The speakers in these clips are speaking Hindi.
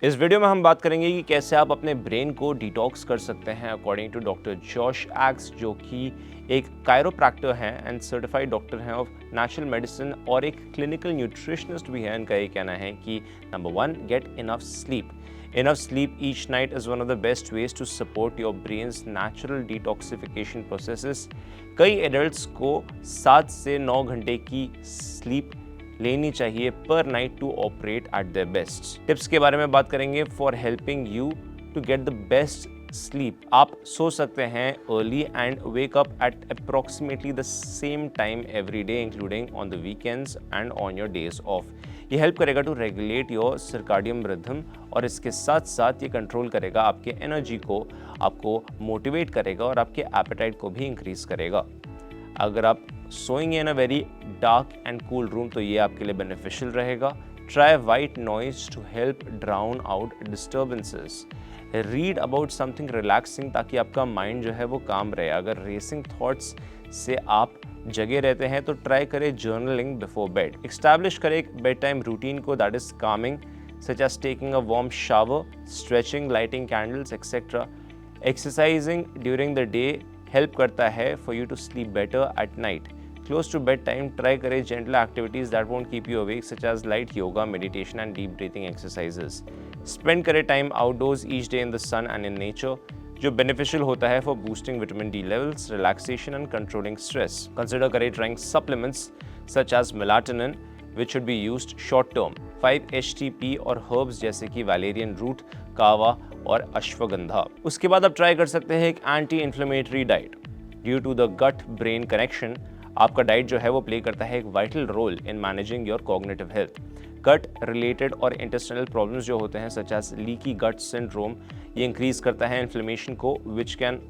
इस वीडियो में हम बात करेंगे कि कैसे आप अपने ब्रेन को डिटॉक्स कर सकते हैं according to doctor Josh Axe, जो कि एक कायरोप्रैक्टर हैं एंड सर्टिफाइड डॉक्टर हैं ऑफ नेचुरल मेडिसिन और एक क्लिनिकल न्यूट्रिशनिस्ट भी हैं। इनका ये कहना है कि number 1, get enough sleep. Enough sleep each night is one of the best ways to support your brain's natural detoxification processes. कई एडल्ट्स को 7 से 9 घंटे की स्लीप लेनी चाहिए पर night to operate at their best. Tips के बारे में बात करेंगे for helping you to get the best sleep. आप सो सकते हैं early and wake up at approximately the same time every day including on the weekends and on your days off. ये हेल्प करेगा to regulate your circadian rhythm और इसके साथ साथ ये कंट्रोल करेगा आपके एनर्जी को, आपको मोटिवेट करेगा और आपके एपेटाइट को भी इंक्रीज करेगा। अगर आप सोएंगे in a very dark and cool room तो ये आपके लिए बेनिफिशियल रहेगा। Try white noise to help drown out disturbances. Read about something relaxing ताकि आपका माइंड जो है वो काम रहे। अगर रेसिंग थॉट्स से आप जगे रहते हैं तो ट्राई करें जर्नलिंग बिफोर बेड। एस्टैब्लिश करें एक बेड टाइम रूटीन को that is calming, such as taking a warm shower, stretching, lighting candles etcetera. Exercising during the day help करता है for you to sleep better at night. Close to bed time try करें gentle activities that won't keep you awake such as light yoga, meditation and deep breathing exercises. Spend करें time outdoors each day in the sun and in nature, जो बेनिफिशियल होता है for boosting vitamin D levels, relaxation and controlling stress. Consider करें trying supplements such as melatonin which should be used short term. 5-HTP और हर्ब्स जैसे कि वैलेरियन रूट, कावा और अश्वगंधा। उसके बाद आप ट्राई कर सकते हैं एक anti inflammatory diet. Due to the gut brain connection, आपका डाइट जो है वो प्ले करता है एक vital role in managing your cognitive health. Gut related और इंटेस्टाइनल प्रॉब्लम्स जो होते हैं such as leaky gut syndrome, ये इंक्रीज करता है इन्फ्लेमेशन को which can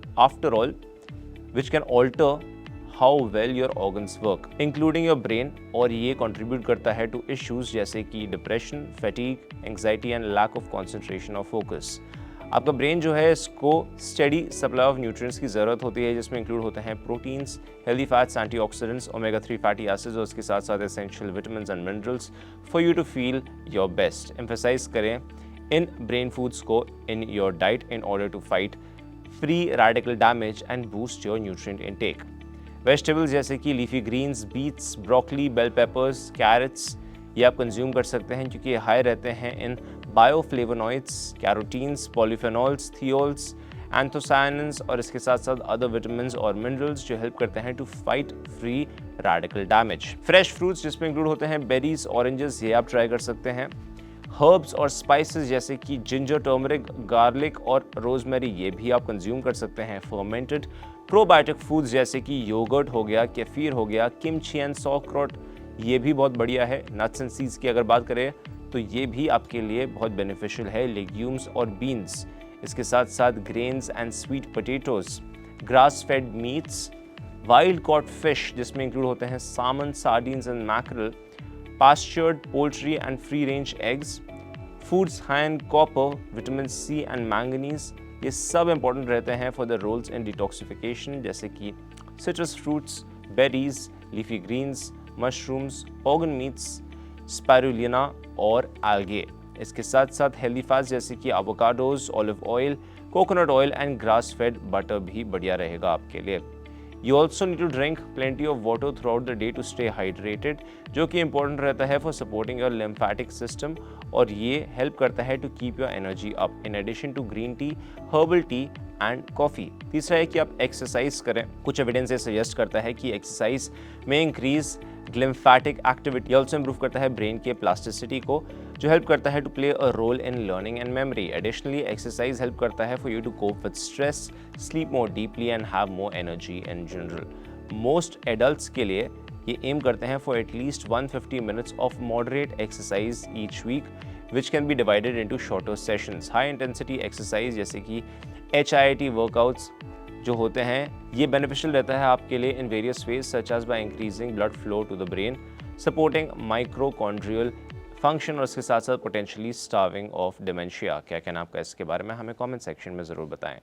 alter how well your organs work including your brain, और ये कंट्रीब्यूट करता है टू इश्यूज जैसे कि depression, fatigue, anxiety and lack of concentration और फोकस। आपका ब्रेन जो है इसको स्टेडी सप्लाई ऑफ न्यूट्रिएंट्स की ज़रूरत होती है, जिसमें इंक्लूड होते हैं proteins, healthy fats, antioxidants, omega 3 fatty acids और इसके साथ साथ essential vitamins and minerals for you to feel your best. Emphasise करें इन ब्रेन फूड्स को in your diet in order to fight free radical damage and boost your nutrient intake. Vegetables जैसे कि leafy greens, beets, broccoli, bell peppers, carrots, ये आप कंज्यूम कर सकते हैं क्योंकि ये हाई रहते हैं in bioflavonoids, carotenes, polyphenols, thiols, anthocyanins और इसके साथ साथ अदर विटामिन्स और मिनरल्स जो हेल्प करते हैं to fight free radical damage. Fresh fruits जिसमें इंक्लूड होते हैं बेरीज, ऑरेंजेस, ये आप ट्राई कर सकते हैं। हर्ब्स और स्पाइसेस जैसे कि जिंजर, टर्मरिक, गार्लिक और रोजमेरी, ये भी आप कंज्यूम कर सकते हैं। फर्मेंटेड प्रोबायोटिक फूड्स जैसे कि योगर्ट हो गया, केफीर हो गया, किमची एंड सॉक्रोट, ये भी बहुत बढ़िया है। नट्स एंड सीड्स की अगर बात करें तो ये भी आपके लिए बहुत बेनिफिशियल है। लेग्यूम्स और बीन्स, इसके साथ साथ grains and sweet potatoes, grass fed meats, wild caught fish जिसमें इंक्लूड होते हैं salmon, sardines and mackerel, pastured poultry and free range eggs, foods high in copper, vitamin C and manganese, ये सब इंपॉर्टेंट रहते हैं for the roles in detoxification जैसे कि citrus fruits, berries, leafy greens, mushrooms, organ meats, spirulina और एल्गे। इसके साथ साथ हेल्दी फैट्स जैसे कि avocados, olive oil, coconut oil and grass fed butter भी बढ़िया रहेगा आपके लिए। You also need to drink plenty of water throughout the day to stay hydrated, जो कि इंपॉर्टेंट रहता है for supporting your lymphatic system और ये हेल्प करता है to keep your energy up in addition to green tea, herbal tea and coffee. तीसरा है कि आप एक्सरसाइज करें। कुछ एविडेंस सजेस्ट करता है कि एक्सरसाइज में increase lymphatic activity, also improve करता है ब्रेन के प्लास्टिसिटी को, जो हेल्प करता है to play a role in learning and memory. Additionally exercise help करता है for you to cope with stress, sleep more deeply and have more energy in general. Most adults के लिए ये एम करते हैं for at least 150 minutes of moderate exercise each week which can be divided into shorter sessions. High intensity exercise जैसे कि HIIT वर्कआउट्स जो होते हैं ये बेनिफिशियल रहता है आपके लिए in various ways such as by increasing blood flow to the brain, supporting mitochondrial function और इसके साथ साथ पोटेंशियली स्टार्विंग ऑफ डिमेंशिया। क्या कहना आपका इसके बारे में, हमें कमेंट सेक्शन में ज़रूर बताएं।